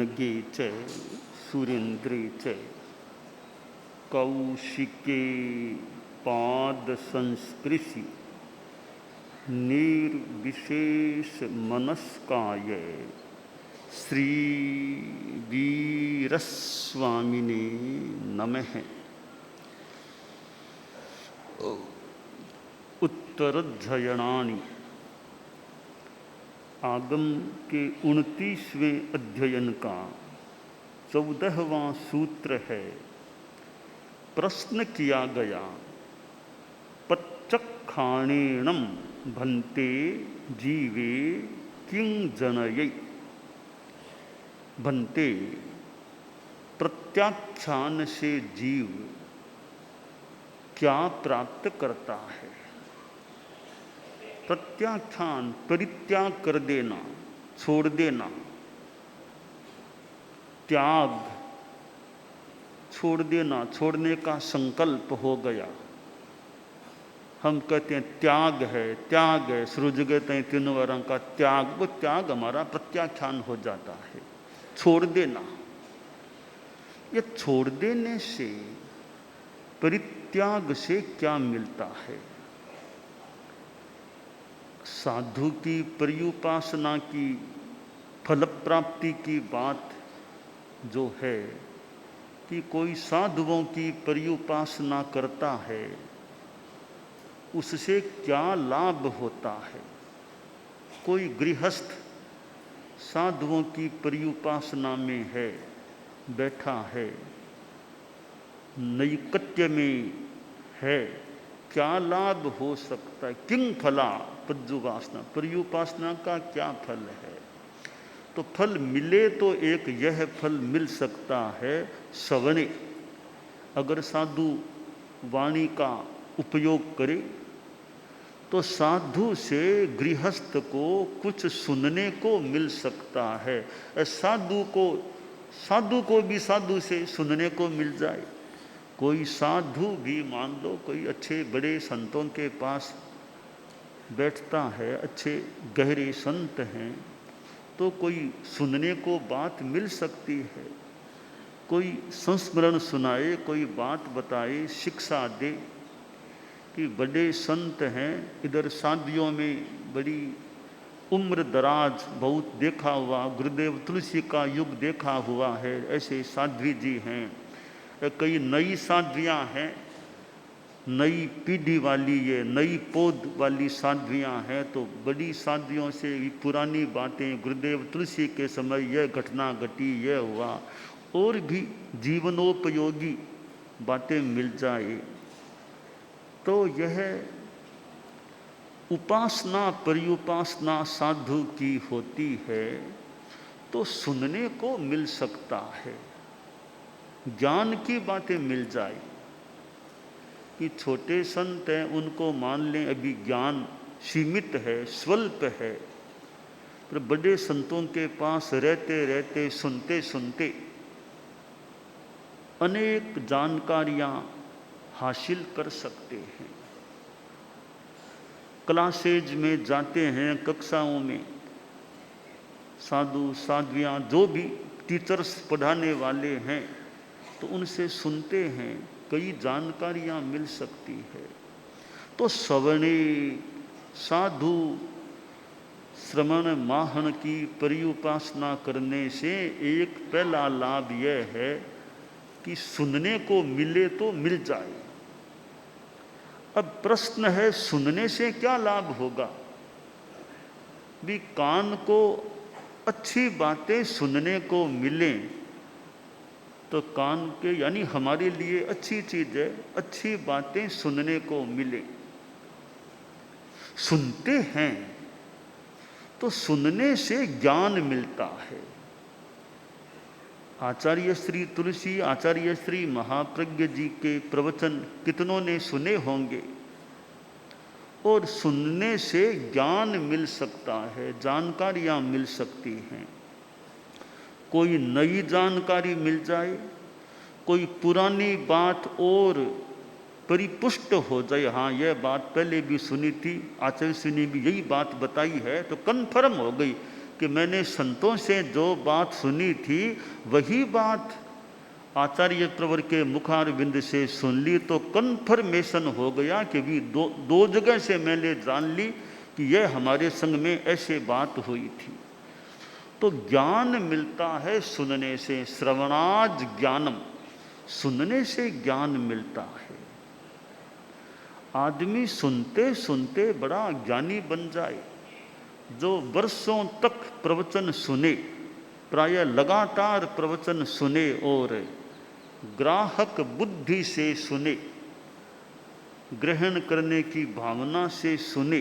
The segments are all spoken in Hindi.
नगे च सुरेन्द्रे च कौशिके पाद संस्पृशि निर्विशेष मनस्काय श्री वीरस्वामिने नमः। उत्तरध्ययनानि आगम के 29वें अध्ययन का 14वां सूत्र है। प्रश्न किया गया, पच्चक्खाणेणं भन्ते जीवे किं जनयै। भन्ते प्रत्याख्यान से जीव क्या प्राप्त करता है। प्रत्याख्यान परित्याग कर देना, छोड़ देना, त्याग छोड़ देना, छोड़ने का संकल्प हो गया। हम कहते हैं त्याग है, त्याग है, शुरू कहते हैं तीनों वर्णों का त्याग, वो त्याग हमारा प्रत्याख्यान हो जाता है। छोड़ देना, ये छोड़ देने से परित्याग से क्या मिलता है। साधु की पर्युपासना की फल प्राप्ति की बात जो है कि कोई साधुओं की पर्युपासना करता है, उससे क्या लाभ होता है। कोई गृहस्थ साधुओं की पर्युपासना में है, बैठा है, नैकट्य में है, क्या लाभ हो सकता है। किं फला पज्जुवासना, पर्युपासना का क्या फल है। तो फल मिले तो एक यह फल मिल सकता है श्रवणे, अगर साधु वाणी का उपयोग करे तो साधु से गृहस्थ को कुछ सुनने को मिल सकता है। साधु को भी साधु से सुनने को मिल जाए। कोई साधु भी मान लो कोई अच्छे बड़े संतों के पास बैठता है, अच्छे गहरे संत हैं, तो कोई सुनने को बात मिल सकती है। कोई संस्मरण सुनाए, कोई बात बताए, शिक्षा दे कि बड़े संत हैं, इधर शादियों में बड़ी उम्र दराज बहुत देखा हुआ, गुरुदेव तुलसी का युग देखा हुआ है, ऐसे साध्वी जी हैं। कई नई साध्वियाँ हैं, नई पीढ़ी वाली ये नई पौध वाली साध्वियाँ हैं। तो बड़ी साध्वियों से पुरानी बातें, गुरुदेव तुलसी के समय यह घटना घटी, यह हुआ, और भी जीवनोपयोगी बातें मिल जाए तो यह उपासना पर्युपासना साधु की होती है, तो सुनने को मिल सकता है, ज्ञान की बातें मिल जाए। कि छोटे संत हैं उनको मान लें अभी ज्ञान सीमित है, स्वल्प है, पर बड़े संतों के पास रहते रहते सुनते सुनते अनेक जानकारियां हासिल कर सकते हैं। क्लासेज में जाते हैं, कक्षाओं में साधु साध्वियाँ जो भी टीचर्स पढ़ाने वाले हैं तो उनसे सुनते हैं, कई जानकारियां मिल सकती है। तो श्रवणे, साधु श्रवण माहन की पर्युपासना करने से एक पहला लाभ यह है कि सुनने को मिले तो मिल जाए। अब प्रश्न है, सुनने से क्या लाभ होगा। भी कान को अच्छी बातें सुनने को मिलें तो कान के यानी हमारे लिए अच्छी चीज है, अच्छी बातें सुनने को मिले। सुनते हैं तो सुनने से ज्ञान मिलता है। आचार्य श्री तुलसी, आचार्य श्री महाप्रज्ञ जी के प्रवचन कितनों ने सुने होंगे, और सुनने से ज्ञान मिल सकता है, जानकारियां मिल सकती हैं। कोई नई जानकारी मिल जाए, कोई पुरानी बात और परिपुष्ट हो जाए, हाँ यह बात पहले भी सुनी थी, आचार्य श्री ने भी यही बात बताई है, तो कन्फर्म हो गई कि मैंने संतों से जो बात सुनी थी वही बात आचार्य प्रवर के मुखारविंद से सुन ली, तो कन्फर्मेशन हो गया कि भी दो जगह से मैंने जान ली कि यह हमारे संग में ऐसे बात हुई थी। तो ज्ञान मिलता है सुनने से, श्रवणाज ज्ञानम, सुनने से ज्ञान मिलता है। आदमी सुनते सुनते बड़ा ज्ञानी बन जाए। जो वर्षों तक प्रवचन सुने, प्रायः लगातार प्रवचन सुने और ग्राहक बुद्धि से सुने, ग्रहण करने की भावना से सुने,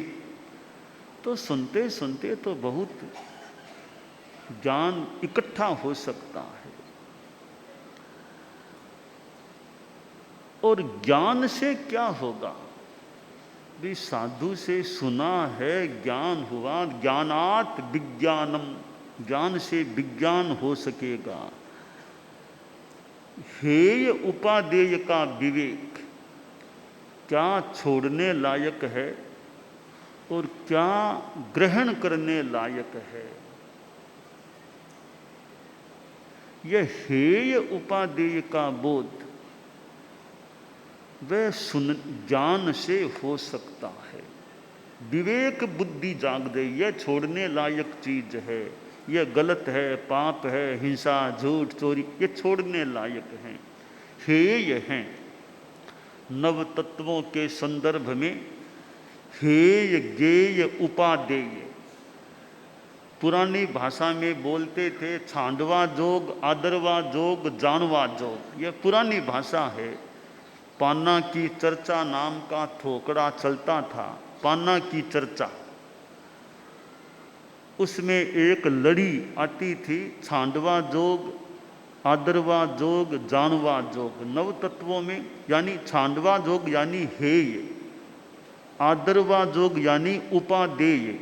तो सुनते सुनते तो बहुत ज्ञान इकट्ठा हो सकता है। और ज्ञान से क्या होगा? भी साधु से सुना है, ज्ञान हुआ, ज्ञानात विज्ञानम, ज्ञान से विज्ञान हो सकेगा। हेय उपादेय का विवेक, क्या छोड़ने लायक है और क्या ग्रहण करने लायक है, यह हेय उपादेय का बोध वह ज्ञान से हो सकता है। विवेक बुद्धि जाग दे, यह छोड़ने लायक चीज है, यह गलत है, पाप है, हिंसा, झूठ, चोरी, ये छोड़ने लायक हैं, हेय हैं। नव तत्वों के संदर्भ में हेय, गेय, उपादेय, पुरानी भाषा में बोलते थे छांडवा जोग, आदरवा जोग, जानवा जोग, यह पुरानी भाषा है। पान्ना की चर्चा नाम का थोकड़ा चलता था, पान्ना की चर्चा, उसमें एक लड़ी आती थी, छांडवा जोग, आदरवा जोग, जानवा जोग। नव तत्वों में यानी छांडवा जोग यानी हेय, आदरवा जोग यानी उपादेय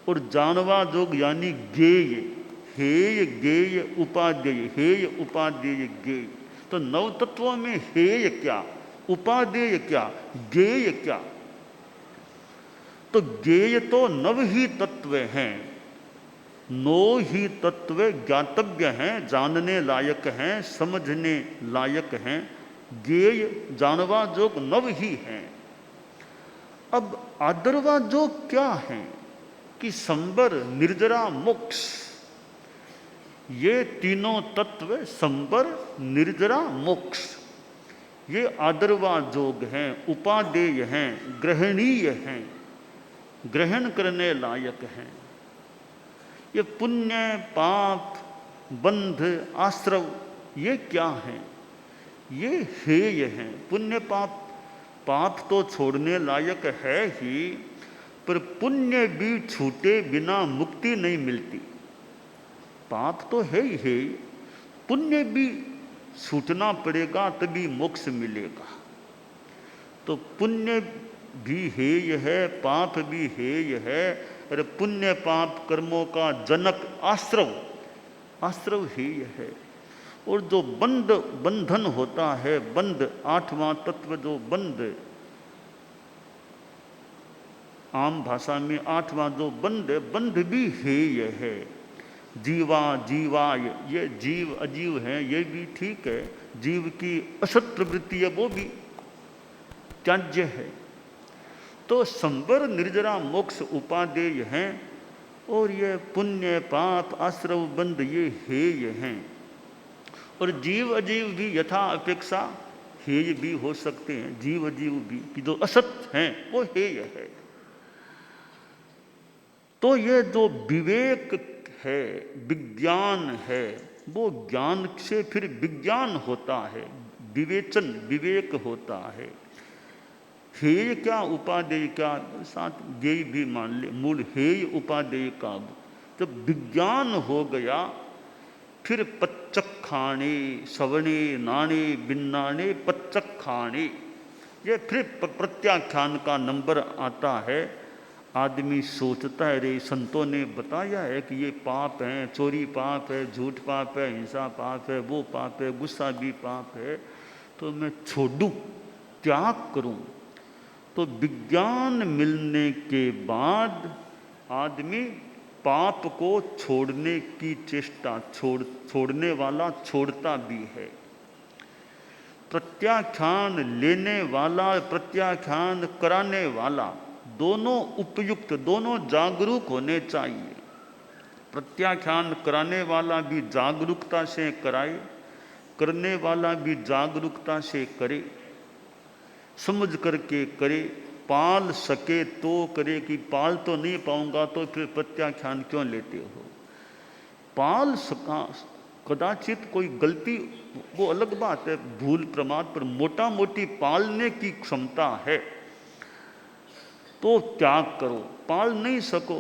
और जानवा जोग यानी गेय। हेय, गेय, उपादेय, हेय, उपादेय, गेय। तो नव तत्वों में हेय क्या, उपादेय क्या, गेय क्या? तो गेय तो नव ही तत्व हैं, नो ही तत्व ज्ञातव्य हैं, जानने लायक हैं, समझने लायक हैं। गेय जानवा जोग नव ही हैं। अब आदरवा जोग क्या है कि संबर, निर्जरा, मोक्ष, ये तीनों तत्व संबर, निर्जरा, मोक्ष, ये आदरवा जोग हैं, उपादेय हैं, ग्रहणीय हैं, ग्रहण करने लायक हैं। ये पुण्य, पाप, बंध, आश्रव, ये क्या हैं? ये हेय हैं। पुण्य पाप, पाप तो छोड़ने लायक है ही, पर पुण्य भी छूटे बिना मुक्ति नहीं मिलती। पाप तो है ही है, पुण्य भी छूटना पड़ेगा तभी मोक्ष मिलेगा। तो पुण्य भी हेय है, पाप भी हेय है। अरे पुण्य पाप कर्मों का जनक आश्रव, आश्रव हेय है। और जो बंधन होता है, बंध, आठवां तत्व जो बंध, आम भाषा में आठवां जो बंध, बंध भी हेय है। जीवा, जीवाय, ये जीव अजीव हैं, ये भी ठीक है। जीव की असत प्रवृत्ति है, वो भी त्याज्य है। तो संबर, निर्जरा, मोक्ष उपादेय हैं और ये पुण्य, पाप, आश्रव, बंध, ये हेय हैं। और जीव अजीव भी यथा अपेक्षा हेय भी हो सकते हैं। जीव अजीव भी कि जो असत हैं वो हेय है। तो ये जो विवेक है, विज्ञान है, वो ज्ञान से फिर विज्ञान होता है, विवेचन, विवेक होता है। हेय क्या, उपादेय क्या, साथ गेय भी मान ले, मूल हेय उपादेय का। जब विज्ञान हो गया फिर पच्चखाणे, सवणे, नाणे, बिन्नाणे, पच्चखाणे, ये फिर प्रत्याख्यान का नंबर आता है। आदमी सोचता है, रे संतों ने बताया है कि ये पाप हैं, चोरी पाप है, झूठ पाप है, हिंसा पाप है, वो पाप है, गुस्सा भी पाप है, तो मैं छोड़ूं, त्याग करूं। तो विज्ञान मिलने के बाद आदमी पाप को छोड़ने की चेष्टा, छोड़ने वाला छोड़ता भी है। प्रत्याख्यान लेने वाला, प्रत्याख्यान कराने वाला, दोनों उपयुक्त, दोनों जागरूक होने चाहिए। प्रत्याख्यान कराने वाला भी जागरूकता से कराए, करने वाला भी जागरूकता से करे, समझ करके करे। पाल सके तो करे, कि पाल तो नहीं पाऊंगा तो फिर प्रत्याख्यान क्यों लेते हो। पाल सका, कदाचित कोई गलती वो अलग बात है, भूल प्रमाद, पर मोटा मोटी पालने की क्षमता है तो त्याग करो। पाल नहीं सको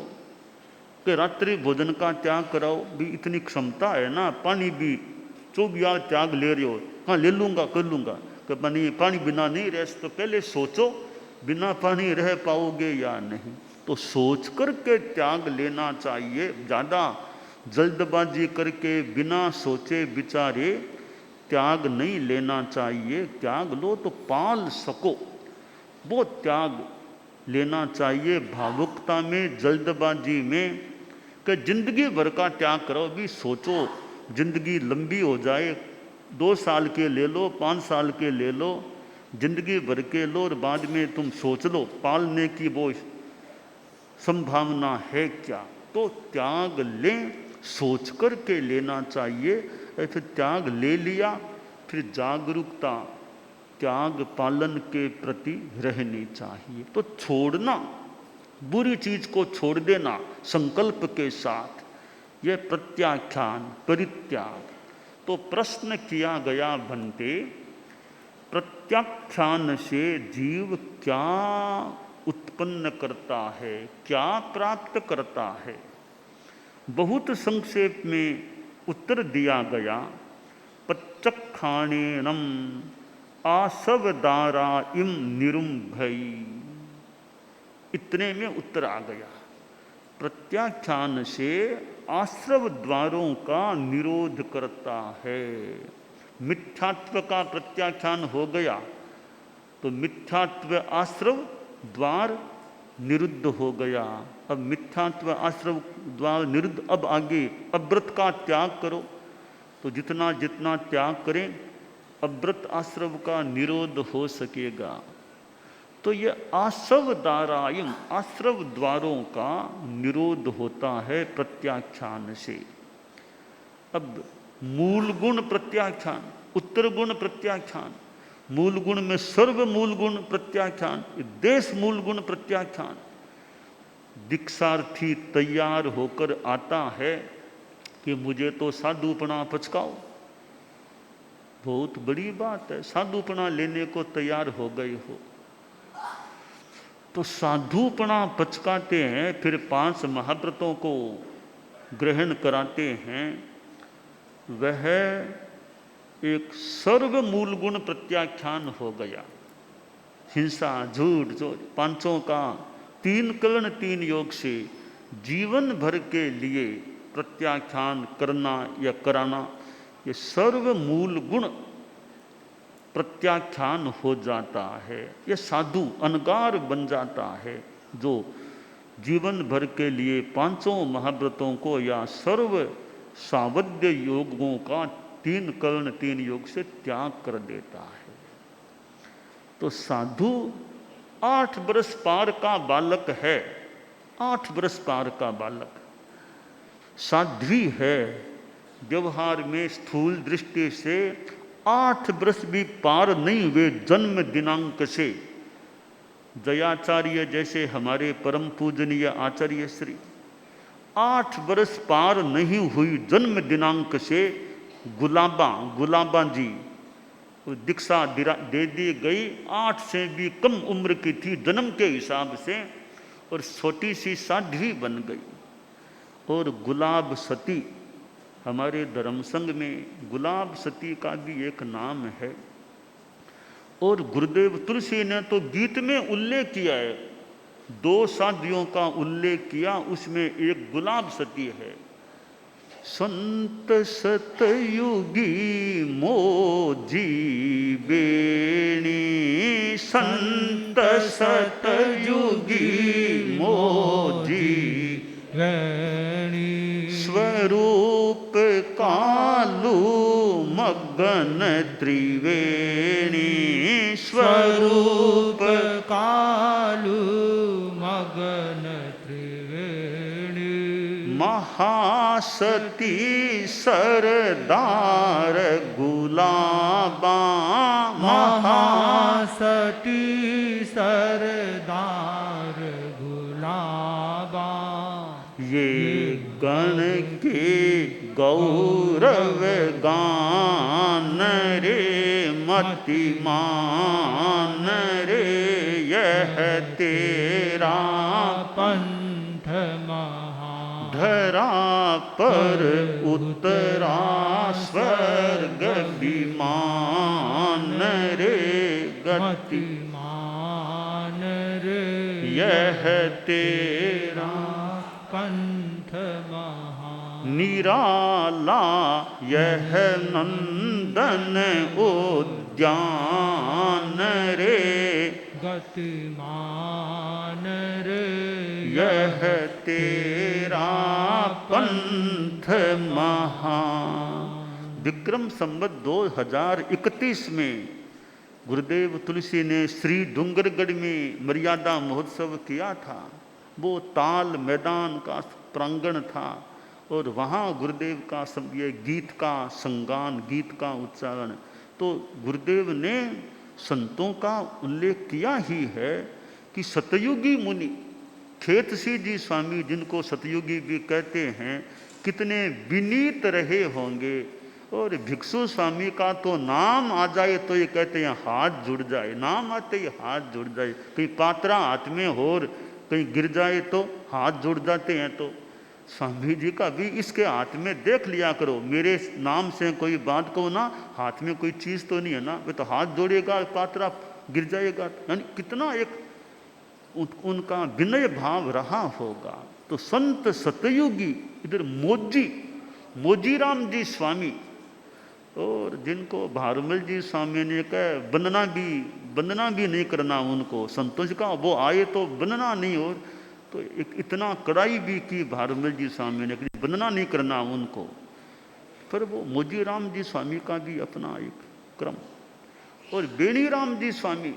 कि रात्रि भोजन का त्याग कराओ, भी इतनी क्षमता है ना। पानी भी 24 त्याग ले रहे हो, हाँ ले लूंगा कर लूंगा, कि पानी बिना नहीं रह, तो पहले सोचो बिना पानी रह पाओगे या नहीं। तो सोच करके त्याग लेना चाहिए। ज़्यादा जल्दबाजी करके बिना सोचे विचारे त्याग नहीं लेना चाहिए। त्याग लो तो पाल सको, वो त्याग लेना चाहिए। भावुकता में, जल्दबाजी में कि जिंदगी भर का त्याग करो, भी सोचो जिंदगी लंबी हो जाए, 2 साल के ले लो, 5 साल के ले लो, जिंदगी भर के लो, और बाद में तुम सोच लो पालने की वो संभावना है क्या। तो त्याग लें, सोच कर के लेना चाहिए। फिर त्याग ले लिया, फिर जागरूकता त्याग पालन के प्रति रहनी चाहिए। तो छोड़ना, बुरी चीज को छोड़ देना संकल्प के साथ, यह प्रत्याख्यान, परित्याग। तो प्रश्न किया गया बनते, प्रत्याख्यान से जीव क्या उत्पन्न करता है, क्या प्राप्त करता है। बहुत संक्षेप में उत्तर दिया गया, प्रत्यक्षाणेनम आसवदारा इम निरुंभई। इतने में उत्तर आ गया। प्रत्याख्यान से आश्रव द्वारों का निरोध करता है। मिथ्यात्व का प्रत्याख्यान हो गया तो मिथ्यात्व आश्रव द्वार निरुद्ध हो गया। अब मिथ्यात्व आश्रव द्वार निरुद्ध, अब आगे अव्रत का त्याग करो। तो जितना जितना त्याग करें अव्रत आश्रव का निरोध हो सकेगा। तो ये आश्रव दारायम, आश्रव द्वारों का निरोध होता है प्रत्याख्यान से। अब मूल गुण प्रत्याख्यान, उत्तर गुण प्रत्याख्यान, मूल गुण में सर्व मूल गुण प्रत्याख्यान, देश मूल गुण प्रत्याख्यान। दीक्षार्थी तैयार होकर आता है कि मुझे तो साधुपना पचकाओ, बहुत बड़ी बात है। साधुपना लेने को तैयार हो गए हो तो साधुपना पचकाते हैं, फिर 5 महाव्रतों को ग्रहण कराते हैं। वह एक सर्व मूल गुण प्रत्याख्यान हो गया। हिंसा, झूठ, चोर, 5 का 3 करण 3 योग से जीवन भर के लिए प्रत्याख्यान करना या कराना, ये सर्व मूल गुण प्रत्याख्यान हो जाता है। ये साधु अनगार बन जाता है जो जीवन भर के लिए 5 महाव्रतों को या सर्व सावध्य योगों का 3 कर्ण 3 योग से त्याग कर देता है। तो साधु 8 बरस पार का बालक है, 8 बरस पार का बालक साध्वी है। व्यवहार में स्थूल दृष्टि से 8 बरस भी पार नहीं हुए जन्म दिनांक से। जयाचार्य जैसे हमारे परम पूजनीय आचार्य श्री 8 बरस पार नहीं हुई जन्म दिनांक से गुलाबा जी दीक्षा दे दी गई। 8 से भी कम उम्र की थी जन्म के हिसाब से, और छोटी सी साध्वी बन गई। और गुलाब सती, हमारे धर्म संघ में गुलाब सती का भी एक नाम है। और गुरुदेव तुलसी ने तो गीत में उल्लेख किया है, 2 साध्वियों का उल्लेख किया, उसमें एक गुलाब सती है। संत सतयुगी मोजी बेणी, संत सतयुगी मोजी कालू मगन त्रिवेणी स्वरूप कालू मगन त्रिवेणी महासती सरदार गुलाबा महासती सरदार गुलाबा ये गण के गौरव गान रे मतिमान रे यह तेरा पंथ धरा पर उतरा स्वर्ग विमान रे गति मान रे यह तेरा पंथ महा निराला यह नंदन उद्यान रे गतिमान रे यह तेरा पंथ महा। विक्रम संवत 2031 में गुरुदेव तुलसी ने श्री डूंगरगढ़ में मर्यादा महोत्सव किया था। वो ताल मैदान का प्रांगण था और वहाँ गुरुदेव का सब ये गीत का संगान, गीत का उच्चारण। तो गुरुदेव ने संतों का उल्लेख किया ही है कि सतयुगी मुनि खेतसी जी स्वामी, जिनको सतयुगी भी कहते हैं, कितने विनीत रहे होंगे। और भिक्षु स्वामी का तो नाम आ जाए तो ये कहते हैं हाथ जुड़ जाए, नाम आते ही हाथ जुड़ जाए। कहीं पात्रा हाथ में और कहीं गिर जाए तो हाथ जुड़ जाते हैं। तो स्वामी जी का भी इसके हाथ में देख लिया करो, मेरे नाम से कोई बात को ना, हाथ में कोई चीज़ तो नहीं है ना, वे तो हाथ जोड़ेगा पात्रा गिर जाएगा। यानी कितना एक उनका विनय भाव रहा होगा। तो संत सतयुगी इधर मोजीराम जी स्वामी, और जिनको भारमल जी स्वामी ने कहा वंदना भी नहीं करना उनको, संतों का वो आए तो वंदना नहीं। और तो एक इतना कड़ाई भी की भारमल जी स्वामी ने, वंदना नहीं करना उनको। फिर वो मोजीराम जी स्वामी का भी अपना एक क्रम। और बेणीराम जी स्वामी,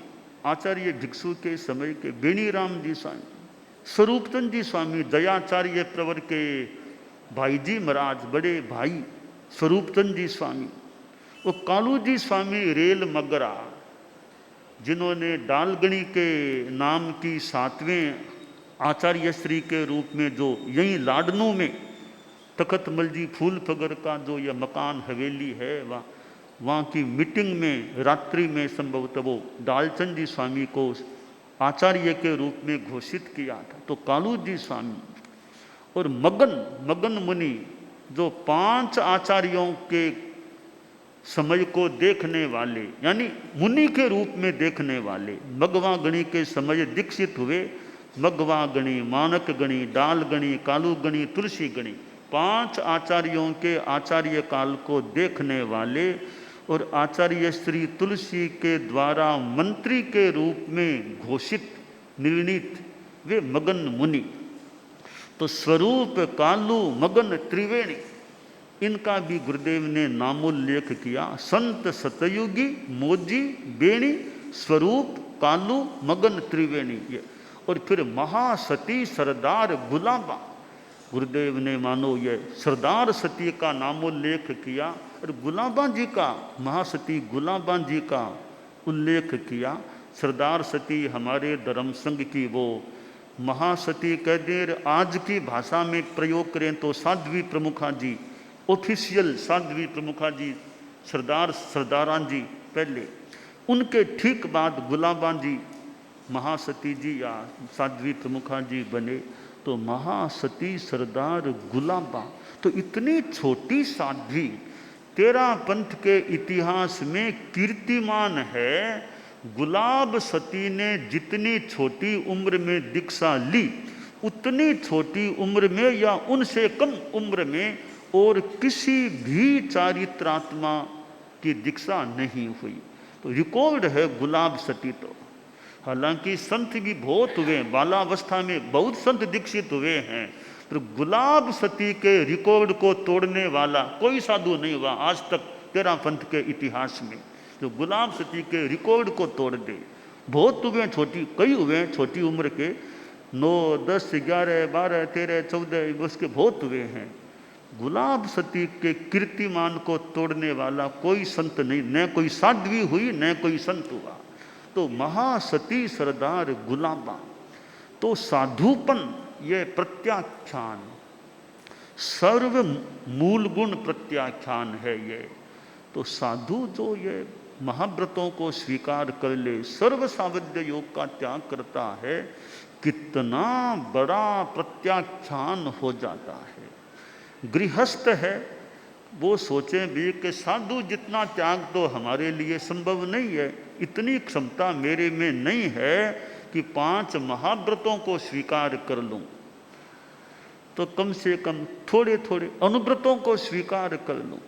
आचार्य भिक्षु के समय के बेणीराम जी स्वामी, स्वरूपचंद जी स्वामी दयाचार्य प्रवर के भाई जी महाराज, बड़े भाई स्वरूपचंद जी स्वामी, वो कालू जी स्वामी रेल मगरा, जिन्होंने डालगणी के नाम की 7वें आचार्य श्री के रूप में जो यहीं लाडनू में तखतमल जी फूल फगर का जो यह मकान हवेली है, वहाँ की मीटिंग में रात्रि में संभवतः वो डालचंद जी स्वामी को आचार्य के रूप में घोषित किया था। तो कालू जी स्वामी और मगन मुनि, जो 5 आचार्यों के समय को देखने वाले, यानी मुनि के रूप में देखने वाले, मगवा गणी के समय दीक्षित हुए। मगवा गणी, मानक गणी, डाल गणी, कालू गणी, तुलसी गणी, 5 आचार्यों के आचार्य काल को देखने वाले और आचार्य श्री तुलसी के द्वारा मंत्री के रूप में घोषित निर्णीत वे मगन मुनि। तो स्वरूप कालू मगन त्रिवेणी, इनका भी गुरुदेव ने नामोल्लेख किया। संत सतयुगी मोजी बेणी स्वरूप कालू मगन त्रिवेणी। और फिर महासती सरदार गुलाबा, गुरुदेव ने मानो ये सरदार सती का नामोल्लेख किया और गुलाबा जी का, महासती गुलाबा जी का उल्लेख किया। सरदार सती हमारे धर्म संघ की वो महासती कह देर, आज की भाषा में प्रयोग करें तो साध्वी प्रमुखा जी, ऑफिशियल साध्वी प्रमुखा जी, सरदारान जी पहले, उनके ठीक बाद गुलाबा जी महासती जी या साध्वी प्रमुखा जी बने। तो महासती सरदार गुलाबा, तो इतनी छोटी साध्वी 13 पंथ के इतिहास में कीर्तिमान है। गुलाब सती ने जितनी छोटी उम्र में दीक्षा ली, उतनी छोटी उम्र में या उनसे कम उम्र में और किसी भी चारित्रात्मा की दीक्षा नहीं हुई। तो रिकॉर्ड है गुलाब सती। तो हालांकि संत भी बहुत हुए, बालावस्था में बहुत संत दीक्षित हुए हैं, तो गुलाब सती के रिकॉर्ड को तोड़ने वाला कोई साधु नहीं हुआ आज तक तेरा पंथ के इतिहास में, जो गुलाब सती के रिकॉर्ड को तोड़ दे। बहुत हुए छोटी, कई हुए छोटी उम्र के, 9, 10, 11, 12, 13, 14 वर्ष के बहुत हुए हैं। गुलाब सती के कीर्तिमान को तोड़ने वाला कोई संत नहीं, न कोई साध्वी हुई न कोई संत हुआ। तो महासती सरदार गुलाबा, तो साधुपन ये प्रत्याख्यान, सर्व मूल गुण प्रत्याख्यान है ये। तो साधु जो ये महाव्रतों को स्वीकार कर ले, सर्व सावध्य योग का त्याग करता है, कितना बड़ा प्रत्याख्यान हो जाता है। गृहस्थ है वो सोचे भी कि साधु जितना त्याग तो हमारे लिए संभव नहीं है, इतनी क्षमता मेरे में नहीं है कि 5 महाव्रतों को स्वीकार कर लूं। तो कम से कम थोड़े थोड़े अनुव्रतों को स्वीकार कर लूं।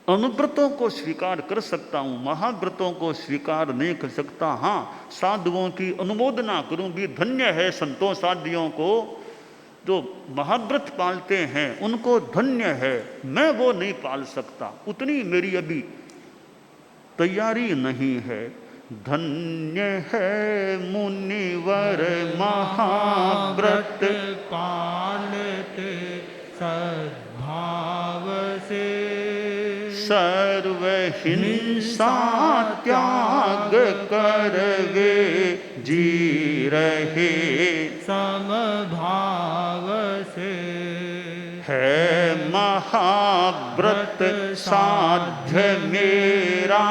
अनुव्रतों को स्वीकार कर सकता हूं, महाव्रतों को स्वीकार नहीं कर सकता। हाँ, साधुओं की अनुमोदना करूं भी, धन्य है संतों साधियों को जो महाव्रत पालते हैं, उनको धन्य है। मैं वो नहीं पाल सकता, उतनी मेरी अभी तैयारी नहीं है। धन्य है मुनिवर महाव्रत पालते सद्भाव से, सर्व हिंसा त्याग करवे जी रहे समभाव से। है महाव्रत साध्य मेरा,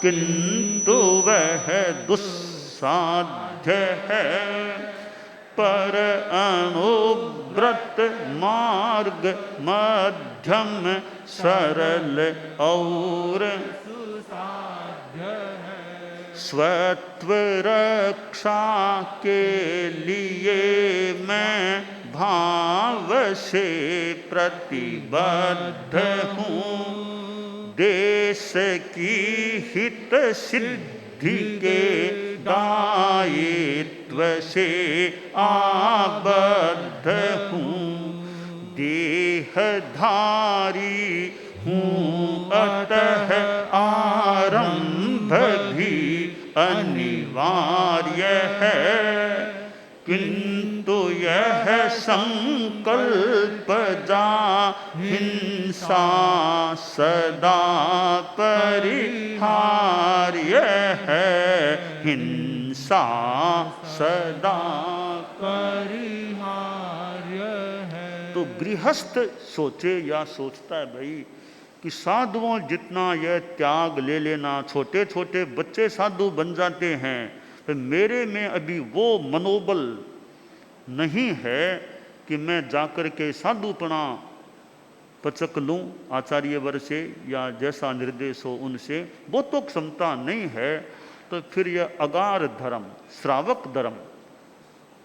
किंतु वह दुस्साध्य है। पर अनुव्रत मार्ग मध्यम सरल और सुसाध्य है। स्वत्व रक्षा के लिए मैं भाव से प्रतिबद्ध हूँ। देश की हित सिद्धि के दायित्व से आबद्ध हूँ। देहधारी हूँ अतः आरंभ भी अनिवार्य है, किंतु यह संकल्प जा हिंसा सदा परिहार्य है। हिंसा सदा परिहार्य है। तो गृहस्थ सोचे या सोचता है भाई कि साधुओं जितना यह त्याग ले लेना, छोटे छोटे बच्चे साधु बन जाते हैं, तो मेरे में अभी वो मनोबल नहीं है कि मैं जाकर के साधुपना पचक लूँ आचार्य वर्ग से या जैसा निर्देश हो उनसे, वो तो क्षमता नहीं है। तो फिर यह अगार धर्म, श्रावक धर्म,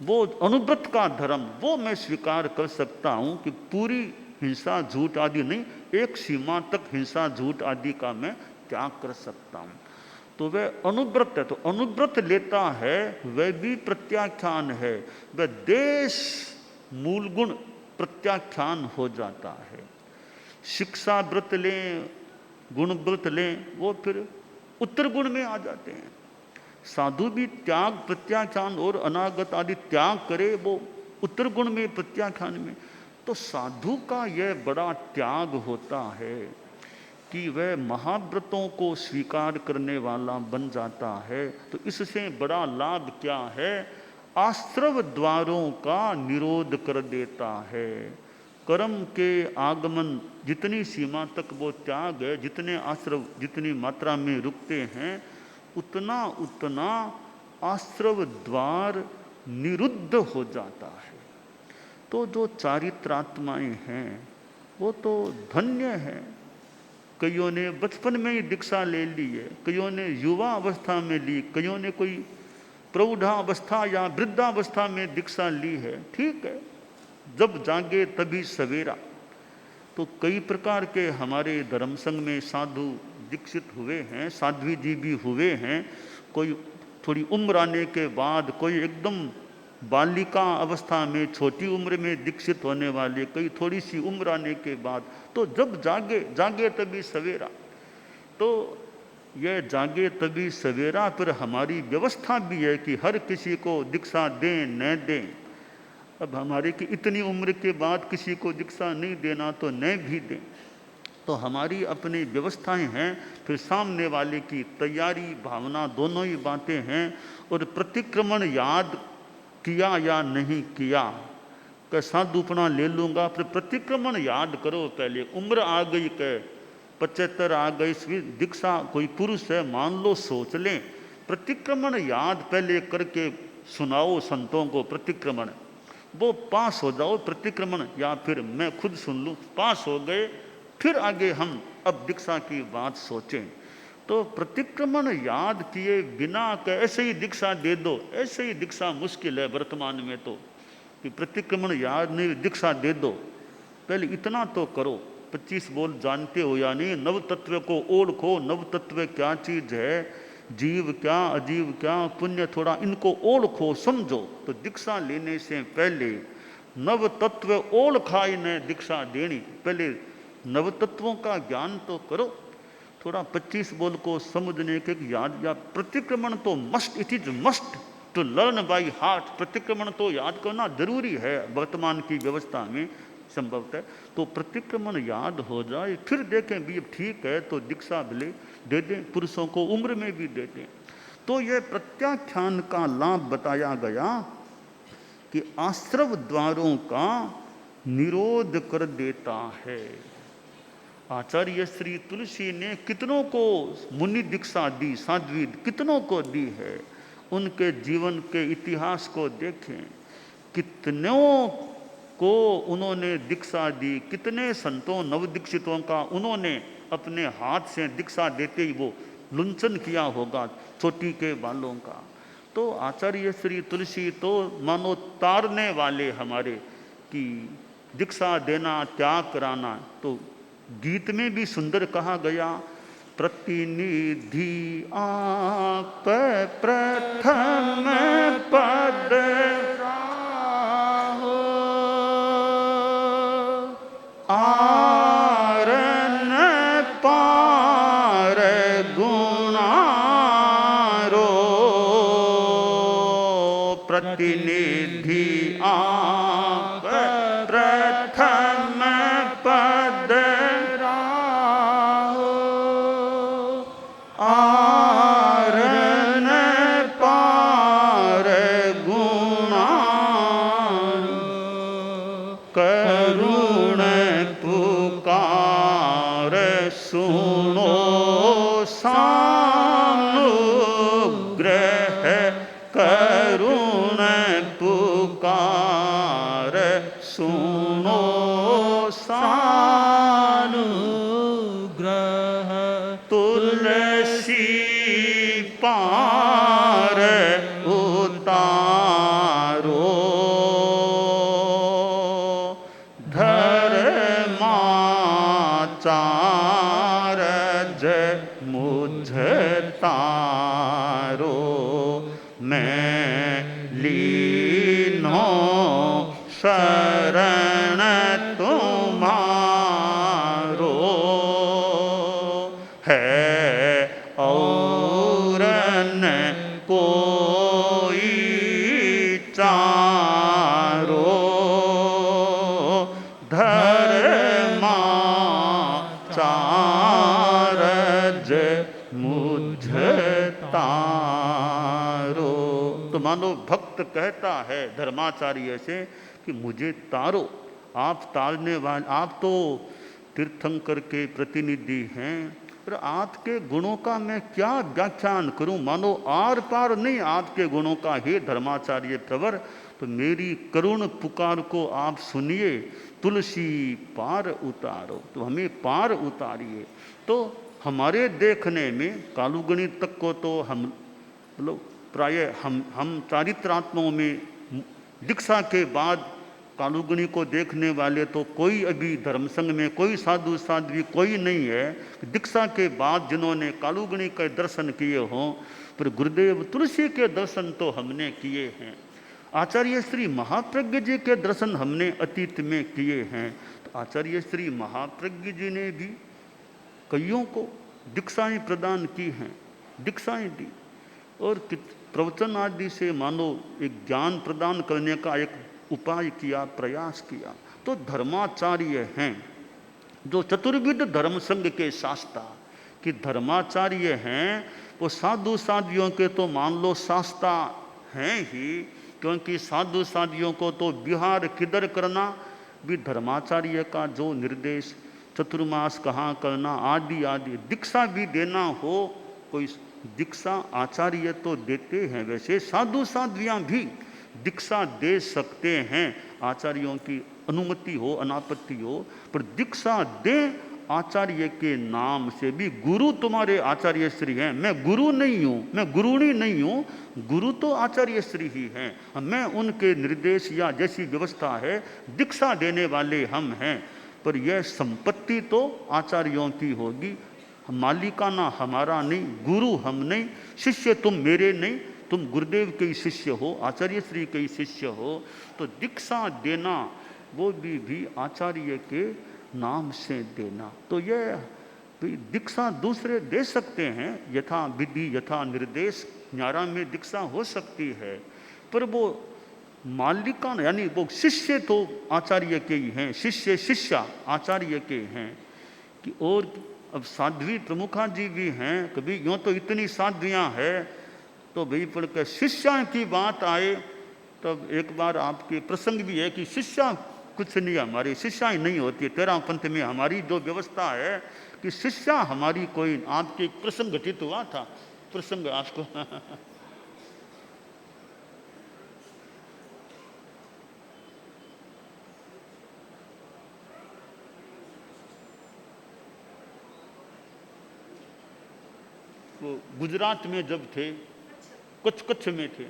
वो अनुव्रत का धर्म, वो मैं स्वीकार कर सकता हूँ कि पूरी हिंसा झूठ आदि नहीं, एक सीमा तक हिंसा झूठ आदि का मैं त्याग कर सकता हूँ। तो वह अनुव्रत है, तो अनुव्रत लेता है वह भी प्रत्याख्यान है, वह देश मूल गुण प्रत्याख्यान हो जाता है। शिक्षा व्रत लें, गुण व्रत लें, वो फिर उत्तर गुण में आ जाते हैं। साधु भी त्याग प्रत्याख्यान और अनागत आदि त्याग करे, वो उत्तर गुण में प्रत्याख्यान में। तो साधु का यह बड़ा त्याग होता है कि वह महाव्रतों को स्वीकार करने वाला बन जाता है। तो इससे बड़ा लाभ क्या है? आश्रव द्वारों का निरोध कर देता है। कर्म के आगमन जितनी सीमा तक वो त्याग है, जितने आश्रव जितनी मात्रा में रुकते हैं, उतना उतना आश्रव द्वार निरुद्ध हो जाता है। तो जो चारित्रात्माएं हैं वो तो धन्य है। कईयों ने बचपन में ही दीक्षा ले ली है, कईयों ने युवा अवस्था में ली, कईयों ने कोई प्रौढ़ावस्था या वृद्धावस्था में दीक्षा ली है। ठीक है, जब जागे तभी सवेरा। तो कई प्रकार के हमारे धर्म संघ में साधु दीक्षित हुए हैं, साध्वी जी भी हुए हैं। कोई थोड़ी उम्र आने के बाद, कोई एकदम बालिका अवस्था में, छोटी उम्र में दीक्षित होने वाले, कई थोड़ी सी उम्र आने के बाद, तो जब जागे जागे तभी सवेरा। तो यह जागे तभी सवेरा पर हमारी व्यवस्था भी है कि हर किसी को दीक्षा दें न दें। अब हमारे की इतनी उम्र के बाद किसी को दीक्षा नहीं देना तो न भी दें, तो हमारी अपनी व्यवस्थाएं हैं। फिर सामने वाले की तैयारी, भावना, दोनों ही बातें हैं। और प्रतिक्रमण याद किया या नहीं किया, कि साधुपना ले लूँगा, फिर प्रतिक्रमण याद करो। पहले उम्र आ गई, कह 75 आ गई, फिर दीक्षा कोई पुरुष है मान लो, सोच लें, प्रतिक्रमण याद पहले करके सुनाओ संतों को। प्रतिक्रमण वो पास हो जाओ प्रतिक्रमण, या फिर मैं खुद सुन लूँ, पास हो गए, फिर आगे हम अब दीक्षा की बात सोचें। तो प्रतिक्रमण याद किए बिना ऐसे ही दीक्षा दे दो, ऐसे ही दीक्षा मुश्किल है वर्तमान में। तो कि प्रतिक्रमण याद नहीं, दीक्षा दे दो, पहले इतना तो करो। 25 बोल जानते हो या नहीं, नव तत्व को ओढ़ो। नव तत्व क्या चीज है, जीव क्या, अजीव क्या, पुण्य थोड़ा, इनको ओढ़ो, समझो। तो दीक्षा लेने से पहले नव तत्व ओढ़ खाई ने दीक्षा देनी, पहले नव तत्वों का ज्ञान तो करो। थोड़ा 25 बोल को समझने के याद, या प्रतिक्रमण तो must, it is must to learn by heart. प्रतिक्रमण तो याद करना जरूरी है वर्तमान की व्यवस्था में संभवतः। तो प्रतिक्रमण याद हो जाए, फिर देखें भी ठीक है तो दीक्षा भले दे दें, पुरुषों को उम्र में भी दे दें। तो यह प्रत्याख्यान का लाभ बताया गया कि आश्रव द्वारों का निरोध कर देता है। आचार्य श्री तुलसी ने कितनों को मुनि दीक्षा दी, साध्वी कितनों को दी है। उनके जीवन के इतिहास को देखें, कितनों को उन्होंने दीक्षा दी, कितने संतों नवदीक्षितों का उन्होंने अपने हाथ से दीक्षा देते ही वो लुंचन किया होगा छोटी के बालों का। तो आचार्य श्री तुलसी तो मानो तारने वाले हमारे, कि दीक्षा देना, त्याग कराना। तो गीत में भी सुंदर कहा गया, प्रतिनिधि आप प्रथम पद राहो, आरन पार गुणारो, प्रतिनिधि आप प्रथम पद राहो, आरन पार गुणारो, करुण पुकार सुनो सानुग्रह, करुण पुकार सुनो सानुग्रह, तुलसी पार उतारो, धर्माचार्य मुझ तारो, मैं लीनो शरण तुम्हारो, है और न कोई चारो, धर्माचार्य मुझ तारो। तो मानो भक्त कहता है धर्माचार्य से कि मुझे तारो, आप तारने वाले, आप तो तीर्थंकर के प्रतिनिधि हैं, पर आपके गुणों का मैं क्या व्याख्यान करूं, मानो आर पार नहीं आपके गुणों का, हे धर्माचार्य प्रवर। तो मेरी करुण पुकार को आप सुनिए, तुलसी पार उतारो, तो हमें पार उतारिए। तो हमारे देखने में कालुगणी तक को तो हम मतलब प्राय हम चारित्रात्माओं में दीक्षा के बाद कालुगणी को देखने वाले तो कोई अभी धर्मसंघ में कोई साधु साध्वी कोई नहीं है। दीक्षा के बाद जिन्होंने कालुगणी के दर्शन किए हों, पर गुरुदेव तुलसी के दर्शन तो हमने किए हैं। आचार्य श्री महाप्रज्ञ जी के दर्शन हमने अतीत में किए हैं। तो आचार्य श्री महाप्रज्ञ जी ने भी कईयों को दीक्षाएं प्रदान की हैं, दीक्षाएं दी और प्रवचन आदि से मानो एक ज्ञान प्रदान करने का एक उपाय किया, प्रयास किया। तो धर्माचार्य हैं जो चतुर्विध धर्म संघ के शास्ता कि धर्माचार्य हैं, वो साधु साधियों के तो मान लो शास्ता हैं ही, क्योंकि साधु साधियों को तो विहार किधर करना भी धर्माचार्य का जो निर्देश, चतुर्मास कहाँ करना आदि आदि, दीक्षा भी देना हो, कोई दीक्षा आचार्य तो देते हैं। वैसे साधु साध्वियाँ भी दीक्षा दे सकते हैं, आचार्यों की अनुमति हो अनापत्ति हो, पर दीक्षा दें आचार्य के नाम से भी। गुरु तुम्हारे आचार्य श्री हैं, मैं गुरु नहीं हूँ, मैं गुरुणी नहीं हूँ, गुरु तो आचार्य श्री ही हैं। मैं उनके निर्देश या जैसी व्यवस्था है दीक्षा देने वाले हम हैं, पर यह संपत्ति तो आचार्यों की होगी, मालिकाना हमारा नहीं, गुरु हम नहीं, शिष्य तुम मेरे नहीं, तुम गुरुदेव के ही शिष्य हो, आचार्य श्री के ही शिष्य हो। तो दीक्षा देना वो भी आचार्य के नाम से देना। तो यह दीक्षा दूसरे दे सकते हैं, यथा विधि यथा निर्देश 11 में दीक्षा हो सकती है, पर वो मालिका यानी वो शिष्य तो आचार्य के ही हैं, शिष्य शिष्या आचार्य के हैं कि। और अब साध्वी प्रमुखा जी भी हैं, कभी यूँ तो इतनी साध्वियाँ हैं, तो भाई पर के शिष्या की बात आए तब एक बार आपके प्रसंग भी है कि शिष्या कुछ नहीं, हमारी शिष्या ही नहीं होती। 13 पंथ में हमारी जो व्यवस्था है कि शिष्या हमारी कोई, आपके प्रसंग घटित हुआ था, प्रसंग आपको वो गुजरात में जब थे, कच्छ में थे,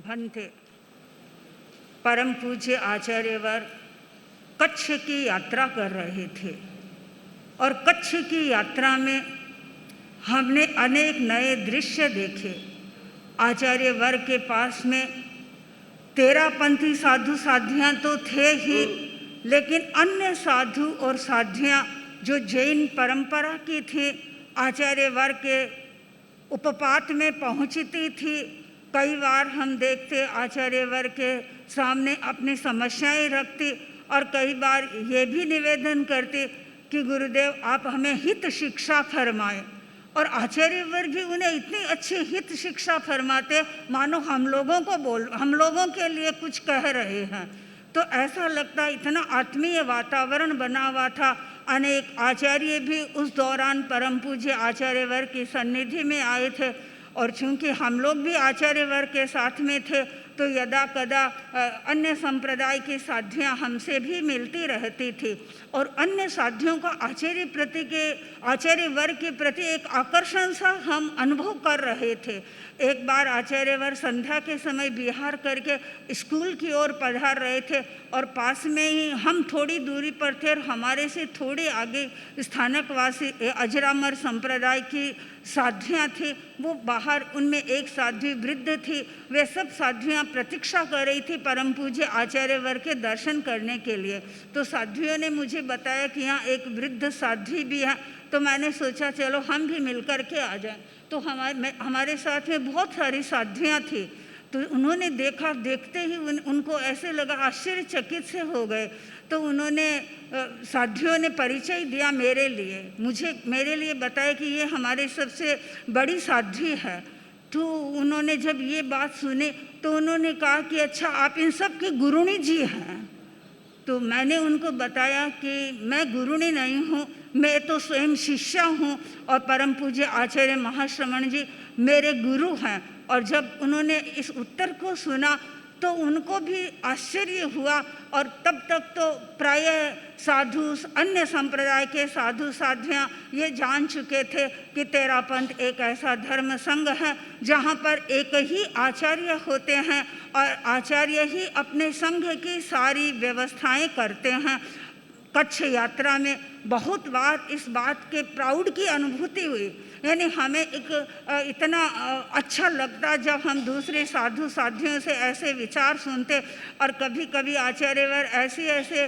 भंते परम पूज्य आचार्यवर कच्छ की यात्रा कर रहे थे और कच्छ की यात्रा में हमने अनेक नए दृश्य देखे। आचार्यवर के पास में 13 पंथी साधु साध्वियाँ तो थे ही, लेकिन अन्य साधु और साध्वियाँ जो जैन परंपरा की थी आचार्यवर के उपपात में पहुँचती थी। कई बार हम देखते आचार्यवर के सामने अपनी समस्याएं रखती और कई बार ये भी निवेदन करती कि गुरुदेव आप हमें हित शिक्षा फरमाएं, और आचार्यवर भी उन्हें इतनी अच्छी हित शिक्षा फरमाते मानो हम लोगों के लिए कुछ कह रहे हैं। तो ऐसा लगता इतना आत्मीय वातावरण बना हुआ था। अनेक आचार्य भी उस दौरान परम पूज्य आचार्यवर की सन्निधि में आए थे, और चूँकि हम लोग भी आचार्यवर के साथ में थे तो यदा कदा अन्य संप्रदाय की साध्वियाँ हमसे भी मिलती रहती थी, और अन्य साध्वियों का आचार्यवर के प्रति एक आकर्षण सा हम अनुभव कर रहे थे। एक बार आचार्यवर संध्या के समय विहार करके स्कूल की ओर पधार रहे थे, और पास में ही हम थोड़ी दूरी पर थे और हमारे से थोड़े आगे स्थानकवासी अजरामर संप्रदाय की साध्वियाँ थी। वो बाहर, उनमें एक साध्वी वृद्ध थी, वे सब साध्वियाँ प्रतीक्षा कर रही थी परम पूज्य आचार्यवर के दर्शन करने के लिए। तो साध्वियों ने मुझे बताया कि यहाँ एक वृद्ध साध्वी भी है, तो मैंने सोचा चलो हम भी मिलकर के आ जाएं। तो हमारे साथ में बहुत सारी साध्वियाँ थी, तो उन्होंने देखा, देखते ही उनको ऐसे लगा, आश्चर्यचकित से हो गए। तो उन्होंने साध्वियों ने परिचय दिया मेरे लिए बताया कि ये हमारे सबसे बड़ी साध्वी है। तो उन्होंने जब ये बात सुनी तो उन्होंने कहा कि अच्छा आप इन सब की गुरुणी जी हैं। तो मैंने उनको बताया कि मैं गुरुणी नहीं हूँ, मैं तो स्वयं शिष्या हूँ और परम पूज्य आचार्य महाश्रमण जी मेरे गुरु हैं। और जब उन्होंने इस उत्तर को सुना तो उनको भी आश्चर्य हुआ। और तब तक तो प्रायः साधु, अन्य संप्रदाय के साधु साध्वियाँ ये जान चुके थे कि तेरा पंथ एक ऐसा धर्म संघ है जहाँ पर एक ही आचार्य होते हैं और आचार्य ही अपने संघ की सारी व्यवस्थाएं करते हैं। कच्छ यात्रा में बहुत बार इस बात के प्राउड की अनुभूति हुई, यानी हमें एक इतना अच्छा लगता जब हम दूसरे साधु साध्वियों से ऐसे विचार सुनते। और कभी कभी आचार्यवर ऐसे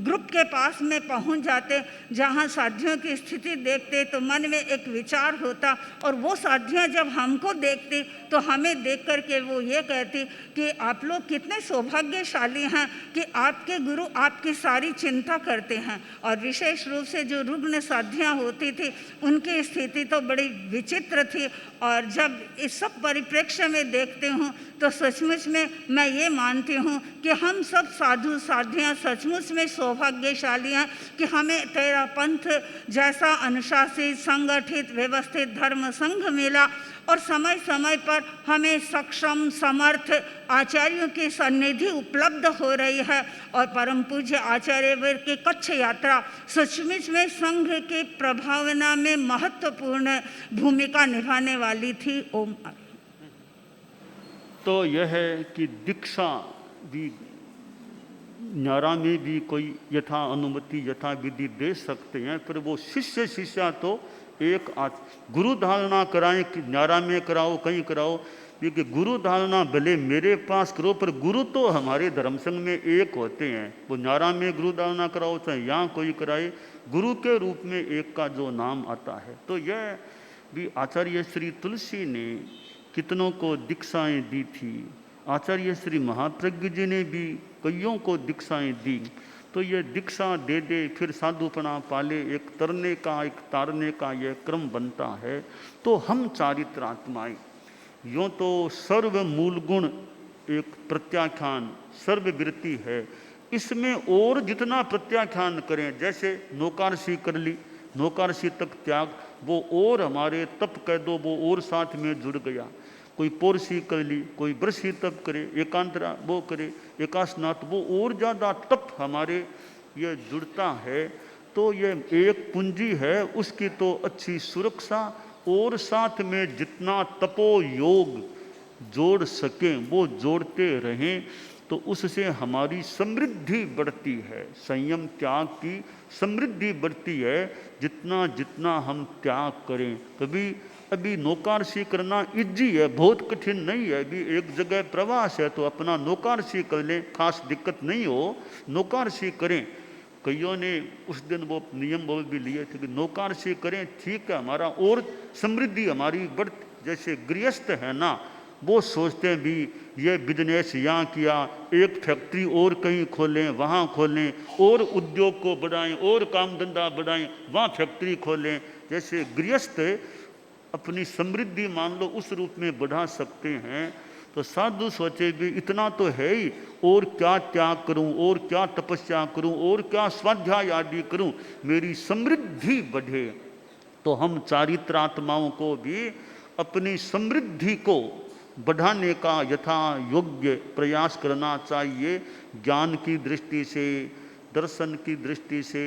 ग्रुप के पास में पहुंच जाते जहां साध्वियों की स्थिति देखते तो मन में एक विचार होता, और वो साध्वियाँ जब हमको देखती तो हमें देख कर के वो ये कहती कि आप लोग कितने सौभाग्यशाली हैं कि आपके गुरु आपकी सारी चिंता करते हैं। और विशेष रूप से जो रुग्ण साध्वियाँ होती थी उनकी स्थिति तो बड़ी विचित्र थी। और जब इस सब परिप्रेक्ष्य में देखते हूँ तो सचमुच में मैं ये मानती हूँ कि हम सब साधु साध्वियाँ सचमुच में सौभाग्यशाली हैं कि हमें तेरा पंथ जैसा अनुशासित, संगठित, व्यवस्थित धर्म संघ मिला। और समय समय पर हमें सक्षम, समर्थ आचार्यों की सन्निधि उपलब्ध हो रही है। और परम पूज्य आचार्यवर की कच्छ यात्रा सचमुच में संघ की प्रभावना में महत्वपूर्ण भूमिका निभाने वाली थी। ओम। तो यह है कि दीक्षा भी न्यारा में भी कोई यथा अनुमति यथा विधि दे सकते हैं, पर वो शिष्य शिष्या तो एक गुरु धारणा कराएं कि न्यारा में कराओ कहीं कराओ, क्योंकि गुरु धारणा भले मेरे पास करो पर गुरु तो हमारे धर्म संघ में एक होते हैं। वो न्यारा में गुरु धारणा कराओ चाहे यहाँ कोई कराए, गुरु के रूप में एक का जो नाम आता है। तो यह भी आचार्य श्री तुलसी ने कितनों को दीक्षाएं दी थी, आचार्य श्री महाप्रज्ञ जी ने भी कईयों को दीक्षाएं दी। तो ये दीक्षा दे दे फिर साधुपना पाले, एक तरने का एक तारने का यह क्रम बनता है। तो हम चारित्रात्माएं, यूँ तो सर्व मूल गुण एक प्रत्याख्यान सर्ववृत्ति है, इसमें और जितना प्रत्याख्यान करें, जैसे नौकारसी कर ली, नौकारसी तक त्याग, वो और हमारे तप कह दो वो और साथ में जुड़ गया। कोई पौरसी कर ली, कोई ब्रशी तप करे, एकांतरा वो करे, एकासनाथ वो और ज़्यादा तप हमारे ये जुड़ता है। तो ये एक पूंजी है, उसकी तो अच्छी सुरक्षा और साथ में जितना तपो योग जोड़ सकें वो जोड़ते रहें, तो उससे हमारी समृद्धि बढ़ती है। संयम त्याग की समृद्धि बढ़ती है जितना जितना हम त्याग करें। कभी अभी नौकारसी करना इजी है, बहुत कठिन नहीं है। अभी एक जगह प्रवास है तो अपना नौकारसी कर लें, खास दिक्कत नहीं हो, नौकारसी करें। कईयों ने उस दिन वो नियम वो भी लिए थे कि नौकारसी करें, ठीक है, हमारा और समृद्धि हमारी बढ़। जैसे गृहस्थ है ना, वो सोचते हैं भी ये बिजनेस यहाँ किया, एक फैक्ट्री और कहीं खोलें, वहाँ खोलें, और उद्योग को बढ़ाएं, और काम धंधा बढ़ाएं, वहाँ फैक्ट्री खोलें। जैसे गृहस्थ अपनी समृद्धि मान लो उस रूप में बढ़ा सकते हैं, तो साधु सोचे भी इतना तो है ही, और क्या त्याग करूं, और क्या तपस्या करूं, और क्या स्वाध्याय आदि करूं, मेरी समृद्धि बढ़े। तो हम चारित्रात्माओं को भी अपनी समृद्धि को बढ़ाने का यथा योग्य प्रयास करना चाहिए, ज्ञान की दृष्टि से, दर्शन की दृष्टि से,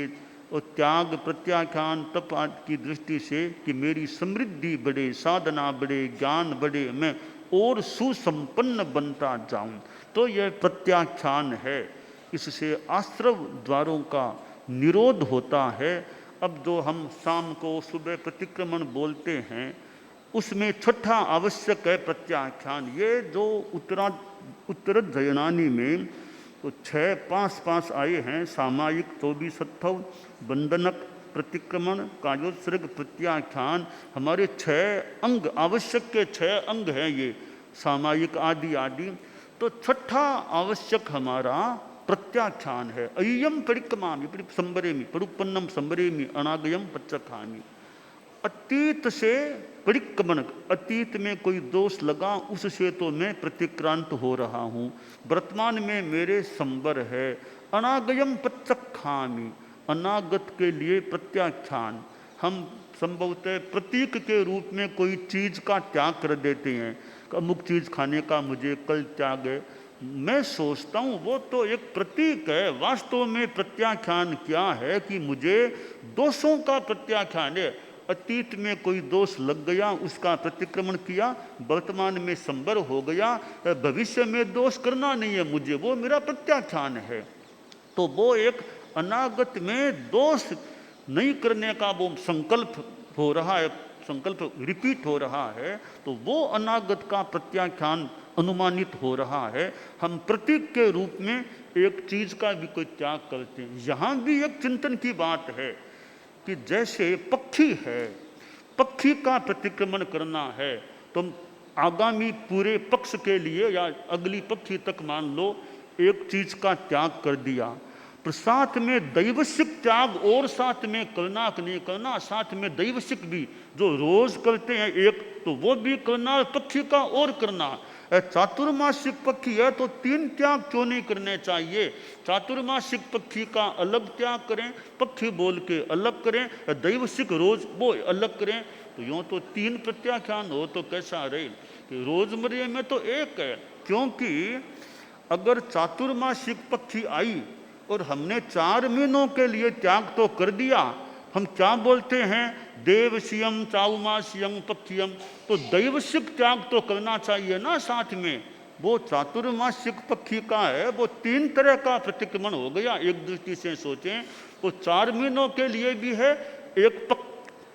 और त्याग प्रत्याख्यान तप की दृष्टि से, कि मेरी समृद्धि बढ़े, साधना बढ़े, ज्ञान बढ़े, मैं और सुसंपन्न बनता जाऊं। तो यह प्रत्याख्यान है, इससे आश्रव द्वारों का निरोध होता है। अब जो हम शाम को सुबह प्रतिक्रमण बोलते हैं उसमें छठा आवश्यक है प्रत्याख्यान। ये जो उत्तराध्ययनानी में तो 6 5 आए हैं, सामायिक 24 28, बंधनक, प्रतिक्रमण, कायोत्सर्ग, प्रत्याख्यान, हमारे 6 अंग आवश्यक के 6 अंग हैं ये, सामायिक आदि आदि। तो छठा आवश्यक हमारा प्रत्याख्यान है। अय्यम परिक्रमामि संबरेमि परुपन्नम संबरेमि अनागयम पच्चखामि। अतीत से परिक्रमण, अतीत में कोई दोष लगा उससे तो मैं प्रतिक्रांत हो रहा हूँ, वर्तमान में मेरे संबर है। अनागयम पच्चखामि, अनागत के लिए प्रत्याख्यान। हम संभवतः प्रतीक के रूप में कोई चीज का त्याग कर देते हैं, अमुक चीज़ खाने का मुझे कल त्याग है। मैं सोचता हूँ वो तो एक प्रतीक है, वास्तव में प्रत्याख्यान क्या है कि मुझे दोषों का प्रत्याख्यान है। अतीत में कोई दोष लग गया, उसका प्रतिक्रमण किया, वर्तमान में संबर हो गया, भविष्य में दोष करना नहीं है मुझे, वो मेरा प्रत्याख्यान है। तो वो एक अनागत में दोष नहीं करने का वो संकल्प हो रहा है, संकल्प रिपीट हो रहा है, तो वो अनागत का प्रत्याख्यान अनुमानित हो रहा है। हम प्रतीक के रूप में एक चीज का भी कोई त्याग करते हैं। यहाँ भी एक चिंतन की बात है कि जैसे पक्षी है, पक्षी का प्रतिक्रमण करना है तो आगामी पूरे पक्ष के लिए या अगली पक्षी तक मान लो एक चीज का त्याग कर दिया, तो साथ में दैवसिक त्याग और साथ में करना कि नहीं करना, साथ में दैवसिक भी जो रोज करते हैं एक, तो वो भी करना, पक्षी का और करना। चातुर्मासिक पक्षी है तो 3 त्याग क्यों नहीं करने चाहिए? चातुर्मासिक पक्षी का अलग त्याग करें, पक्षी बोल के अलग करें, दैवसिक रोज वो अलग करें, तो यूँ तो 3 प्रत्याख्यान हो तो कैसा रहे कि रोजमर्रे में तो एक है। क्योंकि अगर चातुर्मासिक पक्षी आई और हमने 4 महीनों के लिए त्याग तो कर दिया, हम क्या बोलते हैं देवसियम चाउमासियम पक्षियम, तो दैवसिक त्याग तो करना चाहिए ना साथ में। वो चातुर्मासिक पक्षी का है, वो 3 तरह का प्रतिक्रमण हो गया। एक दृष्टि से सोचें वो 4 महीनों के लिए भी है, एक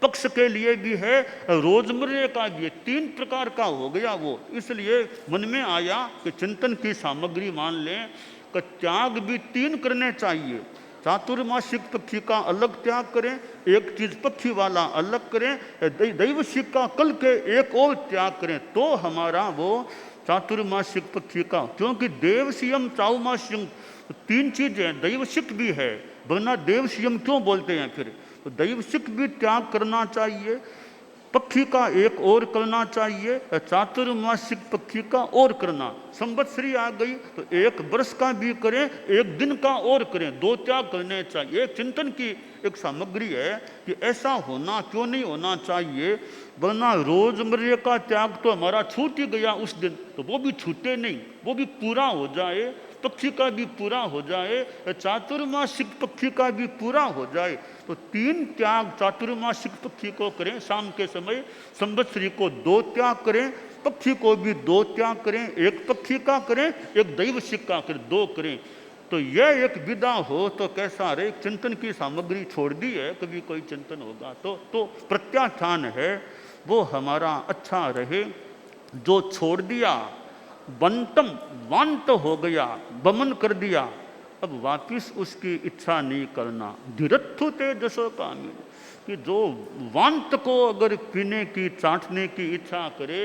पक्ष के लिए भी है, रोजमर्रे का भी है, 3 प्रकार का हो गया वो। इसलिए मन में आया कि चिंतन की सामग्री मान लें कि त्याग भी 3 करने चाहिए। चातुर्मासिक पक्षी का अलग त्याग करें, एक चीज पक्षी वाला अलग करें, दैवसिक का कल के एक और त्याग करें, तो हमारा वो चातुर्मासिक पक्षी का, क्योंकि देवसियम चाउमासियम 3 चीजें, दैवसिक भी है, वरना देवसियम क्यों बोलते हैं फिर? तो दैवसिक भी त्याग करना चाहिए, पक्षी का एक और करना चाहिए, चातुर्मासिक पक्षी का और करना। संवत्सरी आ गई तो 1 वर्ष का भी करें, 1 दिन का और करें, 2 त्याग करने चाहिए। चिंतन की एक सामग्री है कि ऐसा होना क्यों नहीं होना चाहिए, वरना रोजमर्रे का त्याग तो हमारा छूट ही गया उस दिन, तो वो भी छूटे नहीं, वो भी पूरा हो जाए, पक्षी का भी पूरा हो जाए, चातुर्मासिक पक्षी का भी पूरा हो जाए। तो 3 त्याग चातुर्मासिक पक्षी को करें शाम के समय, संवत्सरी को 2 त्याग करें, पक्षी को भी 2 त्याग करें, 1 पक्षी का करें, 1 दैवसिक का करें, 2 करें। तो यह एक विदा हो तो कैसा रहे? चिंतन की सामग्री छोड़ दी है, कभी कोई चिंतन होगा तो प्रत्याख्यान है वो हमारा अच्छा रहे। जो छोड़ दिया बंटम वांत हो गया, बमन कर दिया, अब वापिस उसकी इच्छा नहीं करना। धीरत्थु तेजसो कामी, कि जो वांत को अगर पीने की चाटने की इच्छा करे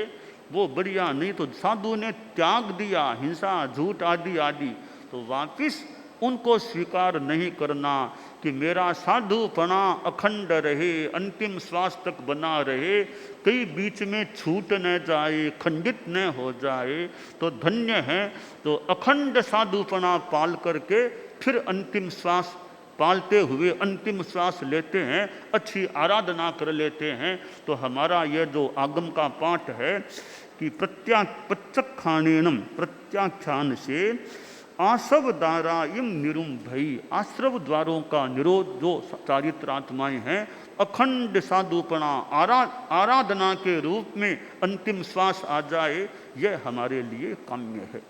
वो बढ़िया, नहीं तो साधु ने त्याग दिया हिंसा झूठ आदि आदि, तो वापिस उनको स्वीकार नहीं करना कि मेरा साधुपना अखंड रहे, अंतिम श्वास तक बना रहे, कई बीच में छूट न जाए, खंडित न हो जाए, तो धन्य है। तो अखंड साधुपना पाल करके फिर अंतिम श्वास पालते हुए अंतिम श्वास लेते हैं, अच्छी आराधना कर लेते हैं। तो हमारा यह जो आगम का पाठ है कि प्रत्यक्षाणेनम, प्रत्याख्यान से आश्रव द्वारा इम निरुंभई, आश्रव द्वारों का निरोध जो चारित्रात्माएं हैं, अखंड साधुपना आराधना के रूप में अंतिम श्वास आ जाए, यह हमारे लिए काम्य है।